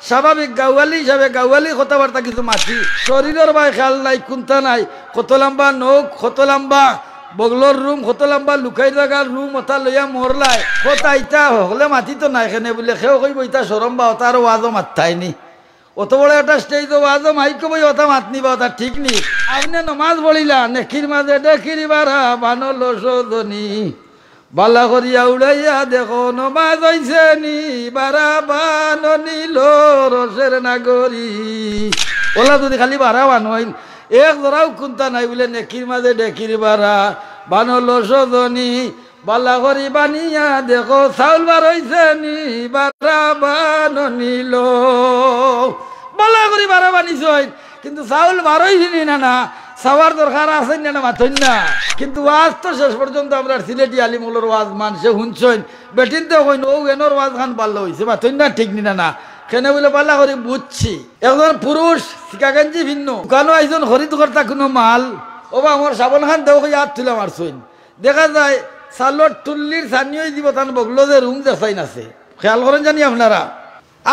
স্বাভাবিক গাওয়ালি হিসাবে গাওয়ালি কথাবার্তা কিছু মাছি শরীরের ভাই খেয়াল নাই কোনটা নাই কত লম্বা নখ কত লম্বা বগলোর রুম কত লম্বা লুকাই জাগার রুম ওটা লইয়া মরলাই কথা ইটা হলে মাতি তো নাই এখানে বলে সেও কইব ইটা সরম বা ওটার ওয়াজও মাথায়নি অত বড় একটা স্টেজ ওয়াজও মাইক বই ওটা মাতনি বা ওটা ঠিক নি আপনি নমাজ পড়িলা নেখির মাঝে ডেখির বারা বানল সজনী বালা করিয়া উড়াইয়া দেখো নমাজ হইছে নি বারা বান নীল রসের নাগরী ওলা যদি খালি বারা বান হইন এক জোড়াও কুন্তা নাই বলে নেকির মাঝে ডেকির বারা বানল সজনী বালা করি বানিয়া দেখো চাউল বার হইছে নি বারা বান নীল বালা করি বারা বানিছ কিন্তু চাউল বার হইছিনি না না সবার দরকার আছে না মাথন না কিন্তু ওয়াজ তো শেষ পর্যন্ত আমরা সিলেটি আলিমুলের ওয়াজ মানুষে শুনছেন বেটিন তো কইন ও এনোর ওয়াজ খান ভালো হয়েছে মাথন না ঠিক নি না কেন বলে পাল্লা করে বুঝছি একজন পুরুষ শিকাগঞ্জি ভিন্ন দোকানও একজন খরিদ কর্তা কোনো মাল ও বা আমার সাবন খান দেও হাত তুলে মারছইন দেখা যায় সালোর টুল্লির সানিয়ে দিব তান বগলো যে রুম দেখাইন আছে খেয়াল করেন জানি আপনারা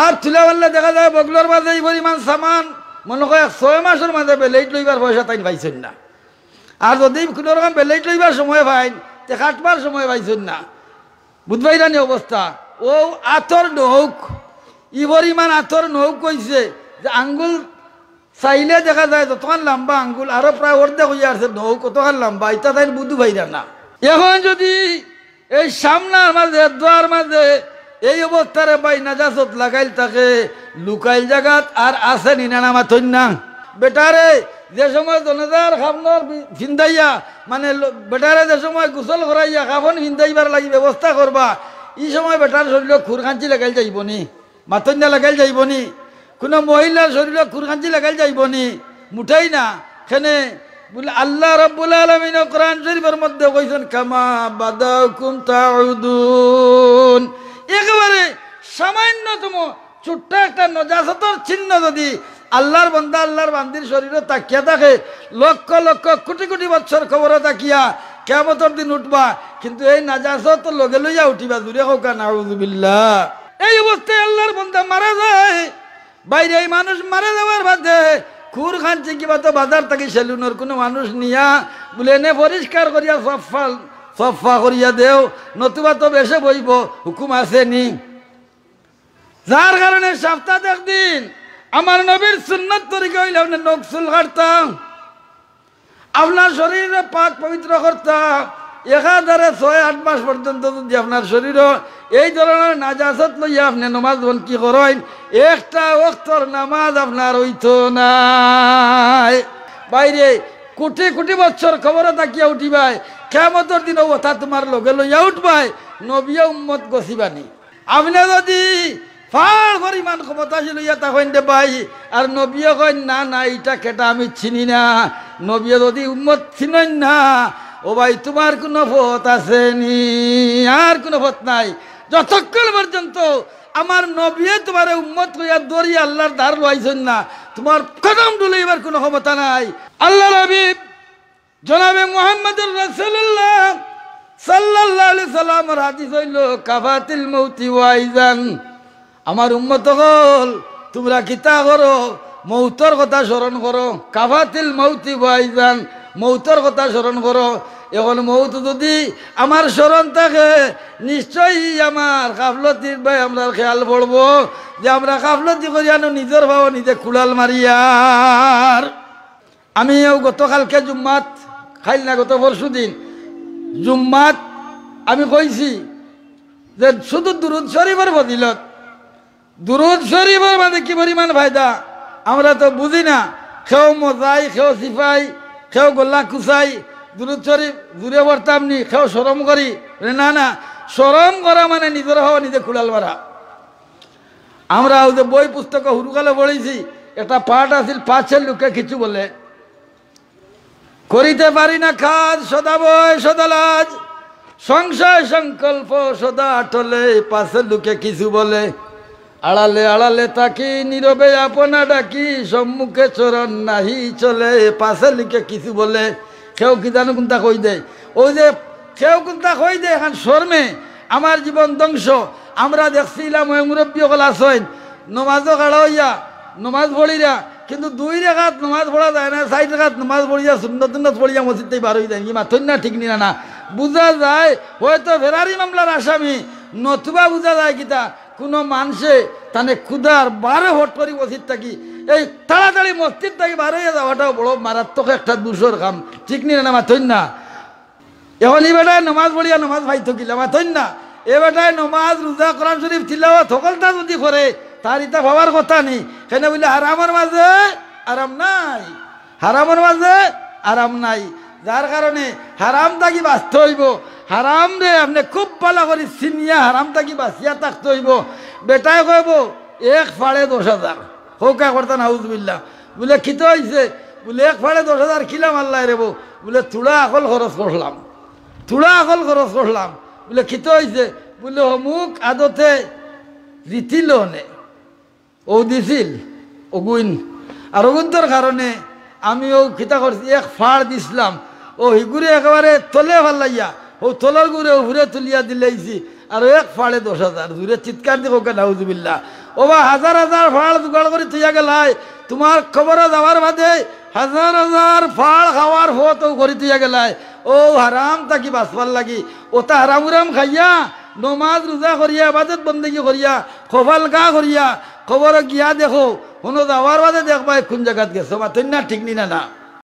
আর তুলে মারলে দেখা যায় বগলোর মাঝে এই পরিমাণ সামান মনে হয় 6 মাসের মাঝে বেলেট লইবার পয়সা তাই পাইছেন না আর যদি কোনো রকম বেলেট লইবার সময় পাইন তে কাটবার সময় পাইছেন না বুঝবাই জানি অবস্থা ও আতর নৌক ই পরিমাণ আতর নৌক কইছে যে আঙ্গুল চাইলে দেখা যায় যতক্ষণ লম্বা আঙ্গুল আরো প্রায় অর্ধেক হইয়া আছে নৌক কতক্ষণ লম্বা এটা তাই বুধু ভাইরা না এখন যদি এই সামনার মাঝে দোয়ার মাঝে এই অবস্থারে বাই নাজাসত লাগাইল থাকে লুকাইল জাগাত আর আছে নিনা মাথন না বেটারে যে সময় জনজার খাবনর ভিন্দাইয়া মানে বেটারে যে সময় গোসল করাইয়া খাবন ভিন্দাইবার লাগি ব্যবস্থা করবা এই সময় বেটার শরীরে খুরখাঞ্চি লাগাইল যাইবনি মাথন না লাগাইল যাইবনি কোনো মহিলার শরীরে খুরখাঞ্চি লাগাইল যাইবনি মুঠাই না সেনে বলে আল্লাহ রাব্বুল আলামিন কোরআন শরীফের মধ্যে কইছেন কামা বাদাকুম তাউদুন একেবারে সামান্যতম ছোট্ট একটা নজাসতর চিহ্ন যদি আল্লাহর বান্দা আল্লাহর বান্দির শরীরে তাকিয়া থাকে লক্ষ লক্ষ কোটি কোটি বছর খবরে তাকিয়া কিয়ামতের দিন উঠবা কিন্তু এই নাজাসত লগে লইয়া উঠিবা দূরে হোক নাউযুবিল্লাহ এই অবস্থায় আল্লাহর বান্দা মারা যায় বাইরে এই মানুষ মারা যাওয়ার বাদে খুর খানছে কিবা তো বাজার থেকে সেলুনের কোনো মানুষ নিয়া বলে এনে পরিষ্কার করিয়া সফা করিয়া দেও নতুবা তো বেশে বইব হুকুম আছে নি যার কারণে সপ্তাহ একদিন আমার নবীর সুন্নত তরিকা হইলে আপনি নকসুল কাটতাম আপনার শরীরে পাক পবিত্র করতাম একাধারে 6-8 মাস পর্যন্ত যদি আপনার শরীর এই ধরনের নাজাসত লইয়া আপনি নমাজ বন কি করেন একটা ওয়াক্তর নামাজ আপনার হইতো নাই বাইরে কোটি কোটি বছর খবরে তাকিয়া উঠিবাই কিয়ামতের দিন ওটা তোমার লগে লইয়া উঠবাই নবিয়া উম্মত গছিবানি আপনি যদি ফার পরিমাণ ক্ষমতাশীল লইয়া তখন দে ভাই আর নবিয়া কইন না না এটা কেটা আমি চিনি না নবিয়া যদি উম্মত চিনেন না ও ভাই তোমার কোনো পথ আছে নি আর কোনো পথ নাই যতক্ষণ পর্যন্ত আমার নবিয়ে তোমার উম্মত কইয়া দরিয়া আল্লাহর ধার লইছেন না তোমার কদম ডুলাইবার কোনো ক্ষমতা নাই আল্লাহ নবী জনাবে মুহাম্মদুর রাসূলুল্লাহ সাল্লাল্লাহু আলাইহি সাল্লামের হাদিস হইল কাফাতিল মৌতি ওয়াইজান আমার উম্মত হল তোমরা কিতা করো মৌতর কথা স্মরণ করো কাফাতিল মৌতি ওয়াইজান মৌতর কথা স্মরণ করো এখন মৌত যদি আমার স্মরণ থাকে নিশ্চয়ই আমার গাফলতির ভাই আমরা খেয়াল পড়বো যে আমরা গাফলতি করিয়ানো নিজের ভাব নিজে কুড়াল মারিয়ার আমি গতকালকে জুম্মাত খাইল না গত পরশু দিন জুম্মাত আমি কইছি যে শুধু দুরুদ শরীফের ফজিলত দুরুদ শরীফের মানে কি পরিমাণ ফায়দা আমরা তো বুঝি না খেও মজাই খেও সিফাই খেও গোল্লা কুচাই দুরুদ শরীফ দূরে পড়তাম নি খেও সরম করি না না সরম করা মানে নিজের হওয়া নিজে কুড়াল মারা আমরা যে বই পুস্তক হুরুকালে পড়েছি একটা পাঠ আছিল পাঁচের লোকে কিছু বলে করিতে পারি না কাজ সদা বয় সদা লাজ সংশয় সংকল্প সদা টলে পাশের লোকে কিছু বলে আড়ালে আড়ালে তাকি নীরবে আপনা ডাকি সম্মুখে চরণ নাহি চলে পাশের লোকে কিছু বলে কেউ কি জানো কোনটা কই দেয় ওই যে কেউ কোনটা কই দেয় এখন শর্মে আমার জীবন ধ্বংস আমরা দেখছিলাম ওই মুরব্বী হল আসেন নমাজও খাড়া হইয়া নমাজ পড়িরা কিন্তু 2 রাকাত নমাজ পড়া যায় না 4 রাকাত নমাজ পড়িয়া সুন্নত সুন্নত পড়িয়া মসজিদ থেকে বার হয়ে যায় কি মাথুন না ঠিক নিনা না বুঝা যায় হয়তো ফেরারি মামলার আসামি নতুবা বুঝা যায় কিতা কোনো মানুষে তানে ক্ষুদার 12 হট করি মসজিদ থাকি এই তাড়াতাড়ি মসজিদ থেকে বার হয়ে যাওয়াটাও বড় মারাত্মক একটা দূষর কাম ঠিক নিনা না মাথুন না এখন এই বেটায় নমাজ পড়িয়া নমাজ ভাই থকিলা মাথুন না এ বেটায় নমাজ রোজা কোরআন শরীফ তিলাওয়াত সকলটা যদি করে তার ইটা ভাবার কথা নেই কেন বলে হারামের মাঝে আরাম নাই হারামের মাঝে আরাম নাই যার কারণে হারাম থাকি বাঁচতে হইব হারাম রে আপনি খুব ভালো করে চিনিয়া হারাম থাকি বাঁচিয়া থাকতে হইব বেটায় কইব 1 ফাড়ে 10,000 হোকা করতা নাউজুবিল্লাহ বলে খিতে হয়েছে বলে 1 ফাড়ে 10,000 খিলাম আল্লাহ রেব বলে তুড়া আকল খরচ করলাম তুড়া আকল খরচ করলাম বলে খিতে হয়েছে বলে অমুক আদতে দিছিল নে ও দিছিল অগুইন আর অগুন্তর কারণে আমি ও খিতা করছি 1 ফাড় দিছিলাম ও হিগুরে একেবারে তলে ভাল্লাইয়া ও তলার গুড়ে ঘুরে তুলিয়া দিলেইছি আর 1 ফাড়ে 10,000 দূরে চিৎকার দিব নাউজুবিল্লাহ ও বা হাজার হাজার ফাড় জোগাড় করে তুইয়া গেলাই তোমার খবর যাওয়ার বাদে হাজার হাজার ফাড় খাওয়ার হতো করে তুইয়া গেলাই ও হারাম তাকি বাঁচবার লাগি ওটা হারাম উরাম খাইয়া নমাজ রোজা করিয়া বাজেত বন্দেগি করিয়া খোফাল গা করিয়া খবর গিয়া দেখো কোনো যাওয়ার বাদে দেখবা কোন জায়গাত গেছো মাথুন না ঠিক নি না